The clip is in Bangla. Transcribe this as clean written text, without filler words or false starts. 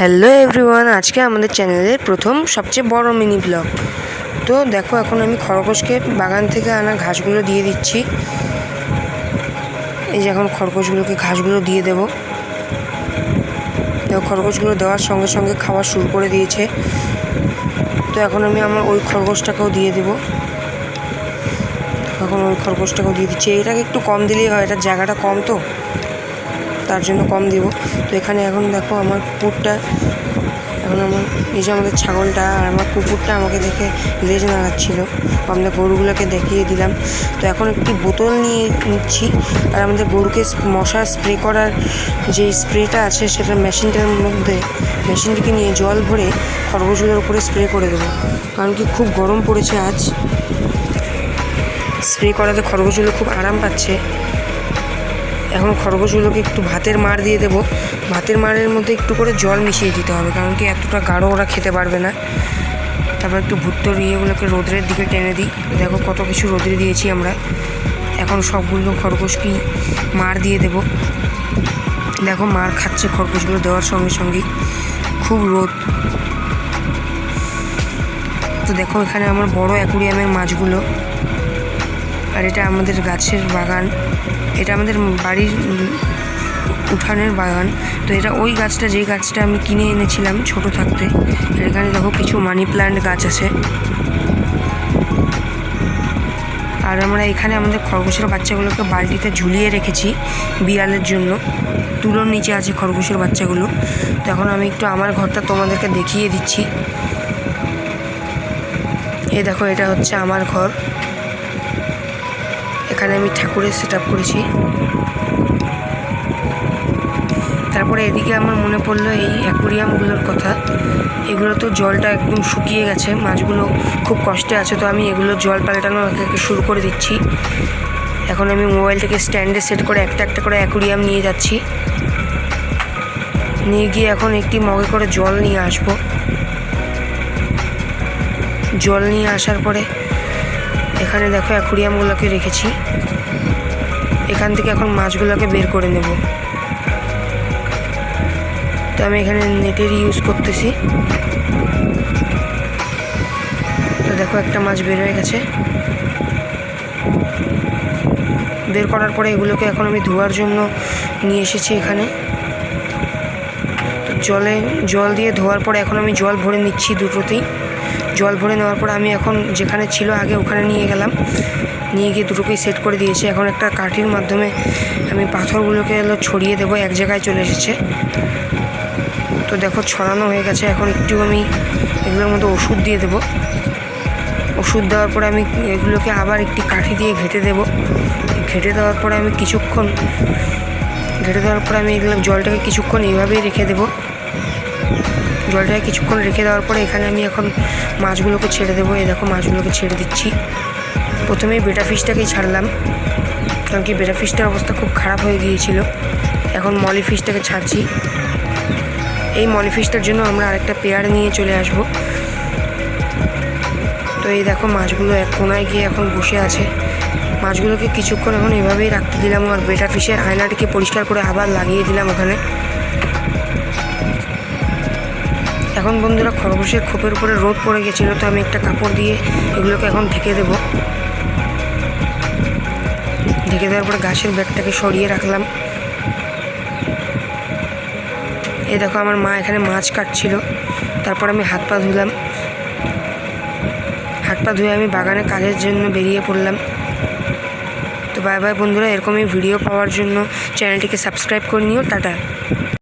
হ্যালো এভরিওয়ান, আজকে আমাদের চ্যানেলের প্রথম সবচেয়ে বড় মিনি ব্লগ। তো দেখো, এখন আমি খরগোশকে বাগান থেকে আনা ঘাসগুলো দিয়ে দিচ্ছি। এই যে এখন খরগোশগুলোকে ঘাসগুলো দিয়ে দেবো। দেখো, খরগোশগুলো দেওয়ার সঙ্গে সঙ্গে খাওয়া শুরু করে দিয়েছে। তো এখন আমি আমার ওই খরগোশটাকেও দিয়ে দেবো। এখন ওই খরগোশটাকেও দিয়ে দিচ্ছি। এটাকে একটু কম দিলেই হয়, এটার জায়গাটা কম, তো তার জন্য কম দিব। তো এখানে এখন দেখো আমার কুকুরটা, এখন আমার এই যে আমাদের ছাগলটা আর আমার কুকুরটা আমাকে দেখে লেজ নাড়াচ্ছিলো। আমরা গরুগুলোকে দেখিয়ে দিলাম। তো এখন একটি বোতল নিয়ে নিচ্ছি, আর আমাদের গরুকে মশা স্প্রে করার যে স্প্রেটা আছে সেটা মেশিনটিকে নিয়ে জল ভরে খরগোশগুলোর উপরে স্প্রে করে দেবো। কারণ কি খুব গরম পড়েছে আজ, স্প্রে করাতে খরগোশগুলো খুব আরাম পাচ্ছে। এখন খরগোশগুলোকে একটু ভাতের মাড় দিয়ে দেবো। ভাতের মাড়ের মধ্যে একটু করে জল মিশিয়ে দিতে হবে, কারণ কি এতটা গাঢ় ওরা খেতে পারবে না। তারপর একটু ভুট্টোর ইয়েগুলোকে রোদ্রের দিকে টেনে দিই। দেখো কত কিছু রোদ্রে দিয়েছি আমরা। এখন সবগুলো খরগোশকেই মাড় দিয়ে দেব। দেখো মাড় খাচ্ছে খরগোশগুলো দেওয়ার সঙ্গে সঙ্গেই, খুব রোদ। তো দেখো এখানে আমার বড় অ্যাকুরিয়ামের মাছগুলো, আর এটা আমাদের গাছের বাগান, এটা আমাদের বাড়ির উঠানের বাগান। তো এটা ওই গাছটা, যেই গাছটা আমি কিনে এনেছিলাম ছোট থাকতে। এখানে দেখো কিছু মানি প্ল্যান্ট গাছ আছে। আর আমরা এখানে আমাদের খরগোশের বাচ্চাগুলোকে বালতিতে ঝুলিয়ে রেখেছি বিড়ালের জন্য। তুলোর নিচে আছে খরগোশের বাচ্চাগুলো। তো এখন আমি একটু আমার ঘরটা তোমাদেরকে দেখিয়ে দিচ্ছি। এই দেখো, এটা হচ্ছে আমার ঘর। এখানে আমি ঠাকুরের সেট আপ করেছি। তারপরে এদিকে আমার মনে পড়লো এই অ্যাকুরিয়ামগুলোর কথা। এগুলো তো জলটা একদম শুকিয়ে গেছে, মাছগুলো খুব কষ্টে আছে। তো আমি এগুলো জল পাল্টানো একে শুরু করে দিচ্ছি। এখন আমি মোবাইলটাকে স্ট্যান্ডে সেট করে একটা একটা করে অ্যাকুরিয়াম নিয়ে যাচ্ছি। নিয়ে গিয়ে এখন একটি মগে করে জল নিয়ে আসবো। জল নিয়ে আসার পরে এখানে দেখো অ্যাকুরিয়ামগুলোকে রেখেছি। এখান থেকে এখন মাছগুলোকে বের করে নেব। তো আমি এখানে নেটের ইউজ করতেছি। তো দেখো একটা মাছ বের হয়ে গেছে। বের করার পরে এগুলোকে এখন আমি ধোয়ার জন্য নিয়ে এসেছি এখানে। তো জল দিয়ে ধোয়ার পরে এখন আমি জল ভরে নিচ্ছি দুটোতেই। জল ভরে নেওয়ার পর আমি এখন যেখানে ছিল আগে ওখানে নিয়ে গেলাম, নিয়ে গিয়ে দুটোকেই সেট করে দিয়েছি। এখন একটা কাঠির মাধ্যমে আমি পাথরগুলোকে ছড়িয়ে দেবো, এক জায়গায় চলে এসেছে। তো দেখো ছড়ানো হয়ে গেছে। এখন একটু আমি এগুলোর মধ্যে ওষুধ দিয়ে দেবো। ওষুধ দেওয়ার পরে আমি এগুলোকে আবার একটি কাঠি দিয়ে ঘেঁটে দেবো। ঘেঁটে দেওয়ার পরে আমি এগুলো জলটাকে কিছুক্ষণ এইভাবেই রেখে দেবো। জলটাকে কিছুক্ষণ রেখে দেওয়ার পরে এখানে আমি এখন মাছগুলোকে ছেড়ে দেবো। এই দেখো মাছগুলোকে ছেড়ে দিচ্ছি। প্রথমেই বেটা ফিশটাকেই ছাড়লাম, কারণ কি বেটা ফিশটার অবস্থা খুব খারাপ হয়ে গিয়েছিল। এখন মলি ফিশটাকে ছাড়ছি। এই মলি ফিশটার জন্য আমরা আরেকটা পেয়ার নিয়ে চলে আসব। তো এই দেখো মাছগুলো এক কোনায় গিয়ে এখন বসে আছে। মাছগুলোকে কিছুক্ষণ এখন এভাবেই রাখতে দিলাম, আর বেটা ফিশের আয়নাটিকে পরিষ্কার করে আবার লাগিয়ে দিলাম ওখানে। এখন বন্ধুরা, খরগোশের খোপের উপরে রোদ পড়ে গেছিলো, তো আমি একটা কাপড় দিয়ে এগুলোকে এখন ঢেকে দেবো। ঢেকে দেওয়ার পরে ঘাসের ব্যাগটাকে সরিয়ে রাখলাম। এই দেখো আমার মা এখানে মাছ কাটছিল। তারপর আমি হাত পা ধুলাম। হাত পা ধুয়ে আমি বাগানে কাজের জন্য বেরিয়ে পড়লাম। তো বাই বাই বন্ধুরা, এরকমই ভিডিও পাওয়ার জন্য চ্যানেলটিকে সাবস্ক্রাইব করে নিও। টাটা।